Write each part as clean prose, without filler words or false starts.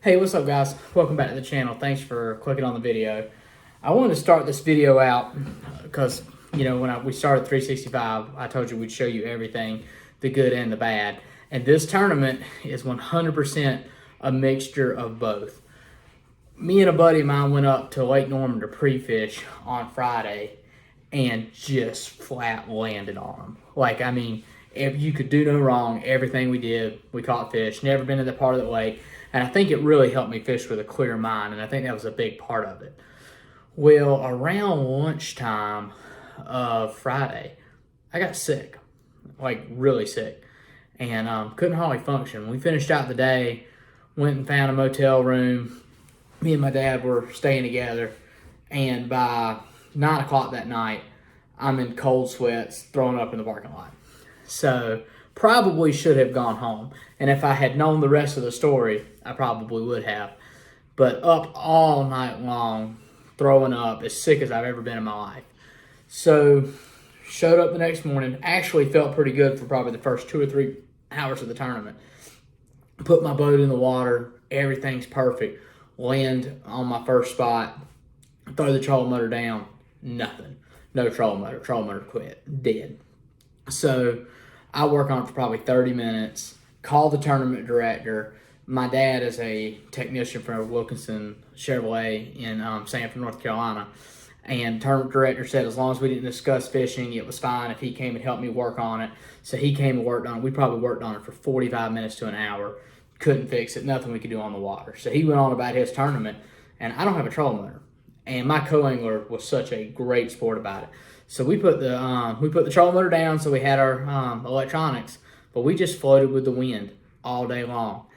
Hey, what's up guys? Welcome back to the channel. Thanks for clicking on the video. I wanted to start this video out because, when we started 365, I told you we'd show you everything, the good and the bad. And this tournament is 100% a mixture of both. Me and a buddy of mine went up to Lake Norman to pre-fish on Friday and just flat landed on them. If you could do no wrong, everything we did, we caught fish. Never been to that part of the lake. And I think it really helped me fish with a clear mind, and I think that was a big part of it. Well, around lunchtime of Friday, I got sick, like really sick, and couldn't hardly function. We finished out the day, went and found a motel room. Me and my dad were staying together, and by 9 o'clock that night, I'm in cold sweats, throwing up in the parking lot. So probably should have gone home. And if I had known the rest of the story, I probably would have. But up all night long, throwing up, as sick as I've ever been in my life. So showed up the next morning, actually felt pretty good for probably the first 2 or 3 hours of the tournament. Put my boat in the water, everything's perfect. Land on my first spot, throw the trolling motor down, nothing. No trolling motor quit, dead. So I work on it for probably 30 minutes, call the tournament director. My dad is a technician for Wilkinson Chevrolet in Sanford, North Carolina. And tournament director said as long as we didn't discuss fishing, it was fine if he came and helped me work on it. So he came and worked on it. We probably worked on it for 45 minutes to an hour. Couldn't fix it, nothing we could do on the water. So he went on about his tournament, and I don't have a trolling motor. And my co-angler was such a great sport about it. So we put the trolling motor down, so we had our electronics, but we just floated with the wind all day long.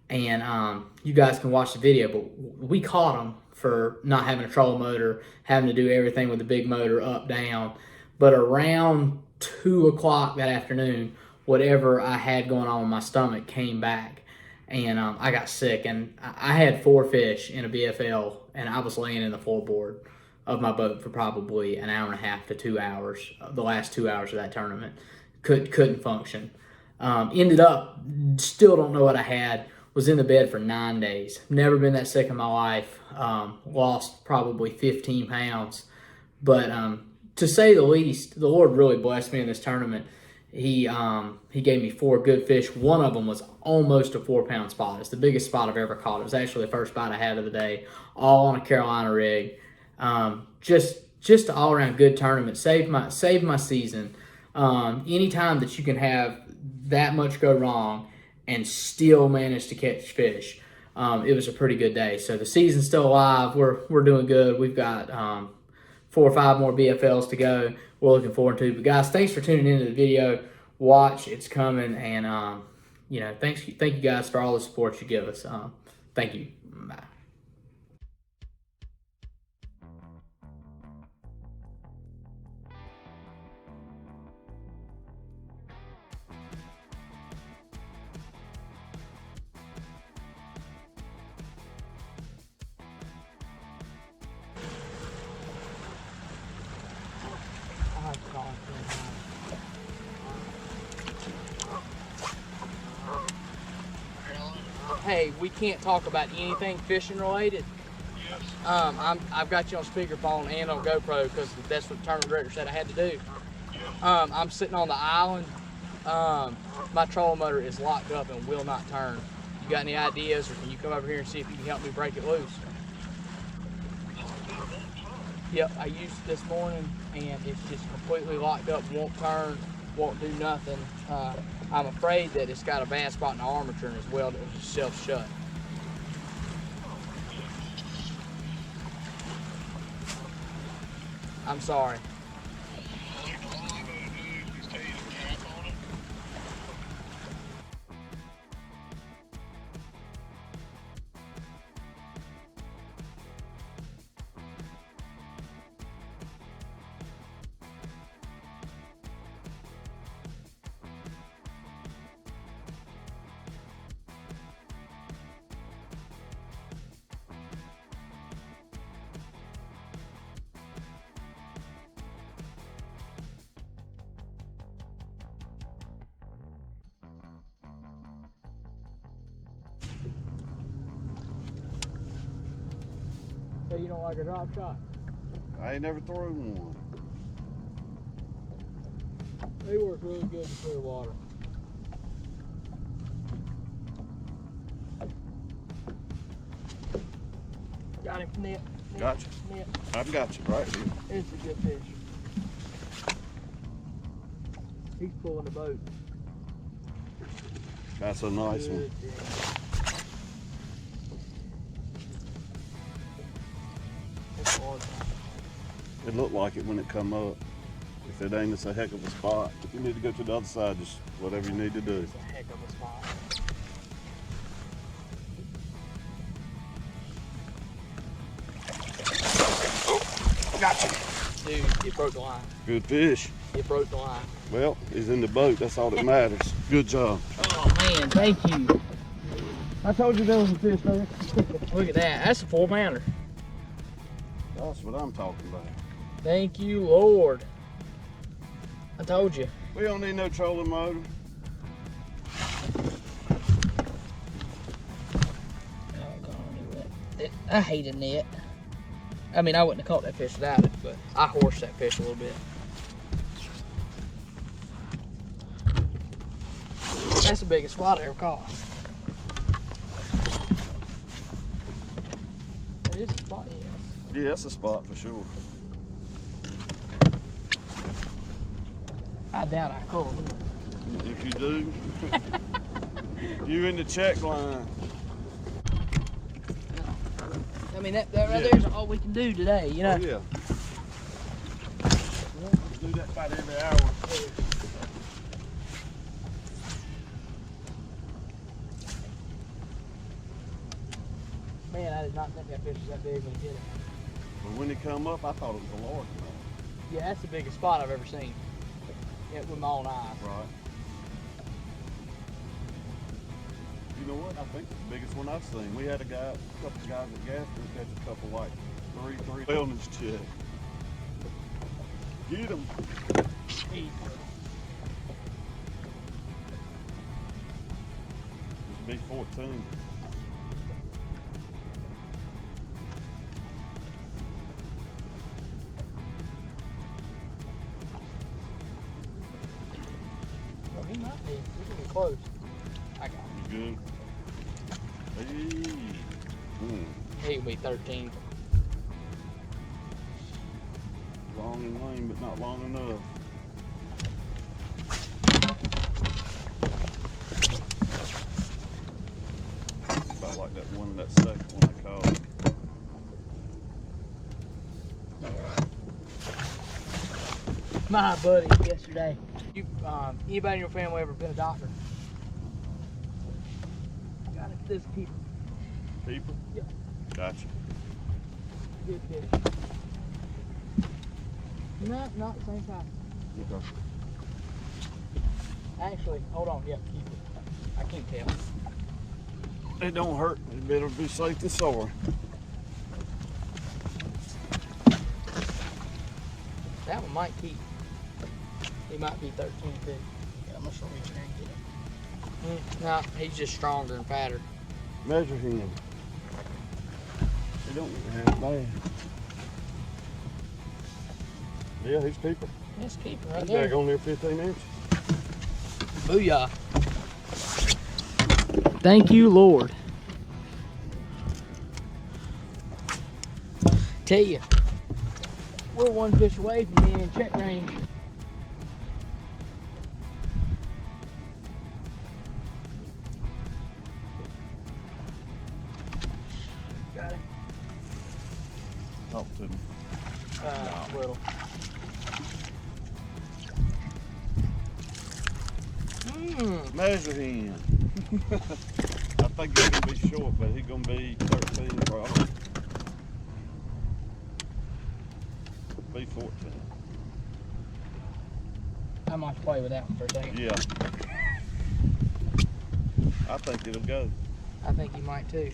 And you guys can watch the video, but we caught them for not having a trolling motor, having to do everything with the big motor up, down. But around 2 o'clock that afternoon, whatever I had going on with my stomach came back. And I got sick, and I had 4 fish in a BFL, and I was laying in the floorboard of my boat for probably an hour and a half to 2 hours, the last 2 hours of that tournament. Couldn't function. Ended up, still don't know what I had, was in the bed for 9 days. Never been that sick in my life. Lost probably 15 pounds. But to say the least, the Lord really blessed me in this tournament. He gave me 4 good fish. One of them was almost a 4-pound spot. It's the biggest spot I've ever caught. It was actually the first bite I had of the day, all on a Carolina rig. Just an all-around good tournament. Saved my season. Anytime that you can have that much go wrong and still manage to catch fish, it was a pretty good day. So the season's still alive. We're doing good. We've got 4 or 5 more BFLs to go. We're looking forward to it. But guys, thanks for tuning into the video. Watch, it's coming, and thank you guys for all the support you give us. Thank you. Bye. Hey, we can't talk about anything fishing related. Yes. I've got you on speakerphone and on GoPro because that's what the tournament director said I had to do. Yes. I'm sitting on the island. My trolling motor is locked up and will not turn. You got any ideas, or can you come over here and see if you can help me break it loose? Yep, I used it this morning and it's just completely locked up, won't turn, won't do nothing. I'm afraid that it's got a bad spot in the armature and as well that it's self shut. I'm sorry. So you don't like a drop shot? I ain't never thrown one. They work really good in clear water. Got him, net. Gotcha. Net. I've got you right here. It's a good fish. He's pulling the boat. That's a nice one. Good fish. That's hard. It looked like it when it come up. If it ain't, it's a heck of a spot. If you need to go to the other side, just whatever you need to do. It's a heck of a spot. Gotcha. Dude, you broke the line. Good fish. You broke the line. Well, he's in the boat. That's all that matters. Good job. Oh man, thank you. I told you there was a fish there. Look at that. That's a 4-pounder. That's what I'm talking about. Thank you, Lord. I told you. We don't need no trolling motor. I hate a net. I mean, I wouldn't have caught that fish without it, but I horsed that fish a little bit. That's the biggest spot I ever caught. It is a spot, yes. Yeah, that's a spot for sure. I doubt I caught it. If you do, you in the check line. I mean, that right there is all we can do today, you know? Oh, yeah. Let's do that about every hour. Man, I did not think that fish was that big when he hit it. But when it come up, I thought it was a large one. Yeah, that's the biggest spot I've ever seen. Yeah, with my own eyes. Right. You know what? I think it's the biggest one I've seen. We had a couple guys at Gaston catch a couple like 3 wellness check. Get them. It's B14. Well, he might be. He's gonna be close. I got him. You good? Hey. He can be 13. Long and lame, but not long enough. About like that one, that second one I caught. My buddy yesterday. You, anybody in your family ever been a doctor? Got it. This people. People? Yeah. Gotcha. Good fish. No, not the same time. Okay. Actually, hold on. Yeah, keep it. I can't tell. It don't hurt. It better be safe than sorry. That one might keep. He might be 13 too. Yeah, I'm gonna show reach there and get him. No, he's just stronger and fatter. Measure him. He don't have bad. Yeah, he's keeper. That's keeper right He's there. back on there 15 inches. Booyah. Thank you, Lord. Tell you, we're one fish away from being in check range. Got it. Talk to me. Little. Measure him. I think he's gonna be short, but he's gonna be 13 probably. Be 14. I might play with that one for a second. Yeah. I think it'll go. I think you might too.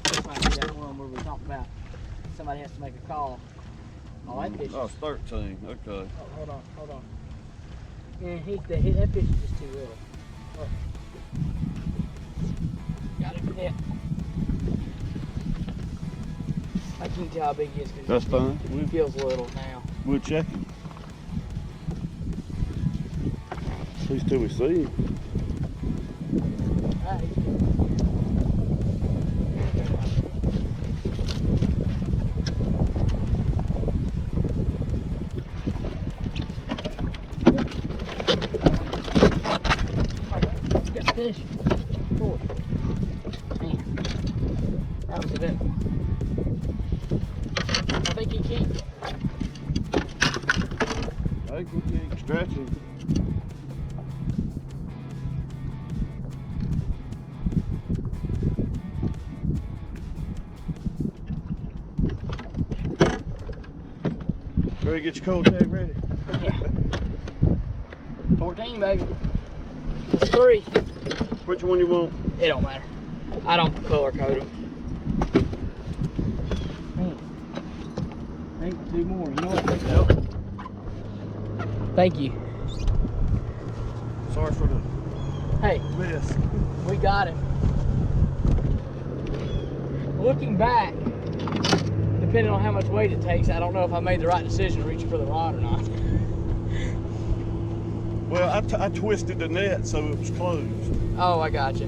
This might be that one where we talked about somebody has to make a call. Oh, that fish. Oh, it's 13. Okay. Oh, hold on, hold on. Yeah, that fish is just too little. Oh. Got it. Yeah. I can't tell how big he is because That's fine. He feels little now. We'll check him. At least till we see him. Alright. Got fish. Boy. Man. That was a bit. I think he can't. I think we can stretch him. Ready to get your cold tag ready? Yeah. 14, baby. That's 3. Which one you want? It don't matter. I don't color code them. I think 2 more. You know what? Nope. Thank you. Sorry for the Hey, mess. we got him. Looking back, depending on how much weight it takes, I don't know if I made the right decision reaching for the rod or not. Well, I twisted the net so it was closed. Oh, I got you.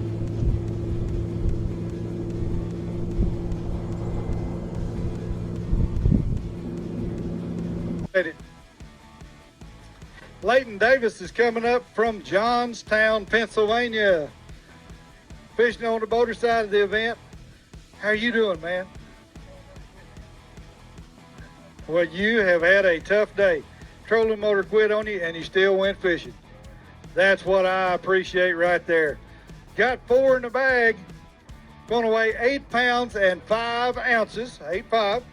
Leighton Davis is coming up from Johnstown, Pennsylvania, fishing on the boater side of the event. How are you doing, man? Well, you have had a tough day. Trolling motor quit on you and you still went fishing. That's what I appreciate right there. Got 4 in the bag. Going to weigh 8 pounds and 5 ounces, 8.5,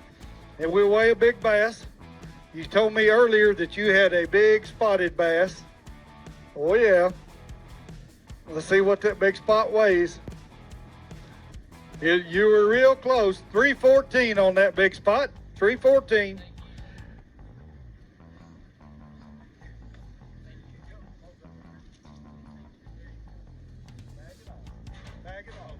and we'll weigh a big bass. You told me earlier that you had a big spotted bass. Oh yeah. Let's see what that big spot weighs. You were real close. 314 on that big spot. 314. Bag it off.